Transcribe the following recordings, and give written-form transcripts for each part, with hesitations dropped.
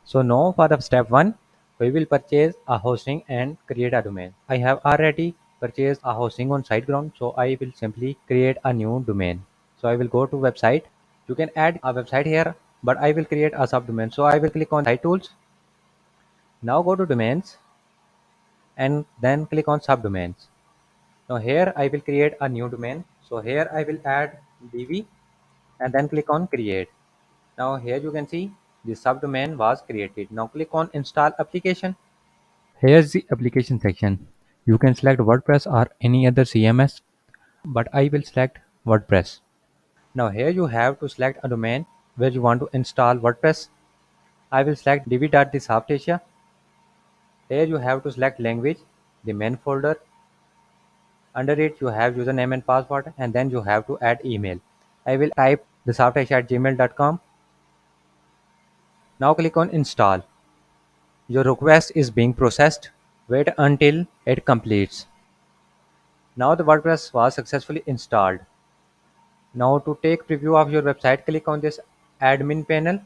So now for the step 1, we will purchase a hosting and create a domain. I have already purchased a hosting on SiteGround, so I will simply create a new domain. So I will go to website. You can add a website here, but I will create a subdomain. So I will click on Site Tools. Now go to Domains and then click on Subdomains. Now here I will create a new domain. So here I will add Divi and then click on Create. Now here you can see the subdomain was created. Now click on Install Application. Here's the application section. You can select WordPress or any other CMS, but I will select WordPress. Now here you have to select a domain where you want to install WordPress. I will select divi.the Here you have to select language, the main folder. Under it you have username and password, and then you have to add email. I will type thesoftasia@gmail.com. Now click on install. Your request is being processed. Wait until it completes. Now the WordPress was successfully installed. Now to take preview of your website, click on this admin panel.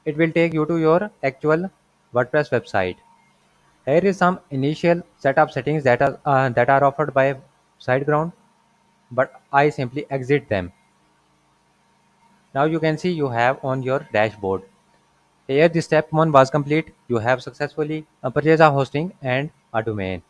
It will take you to your actual WordPress website. Here is some initial setup settings that are offered by SiteGround, but I simply exit them. Now you can see you have on your dashboard. Here the step 1 was complete. You have successfully purchased a hosting and a domain.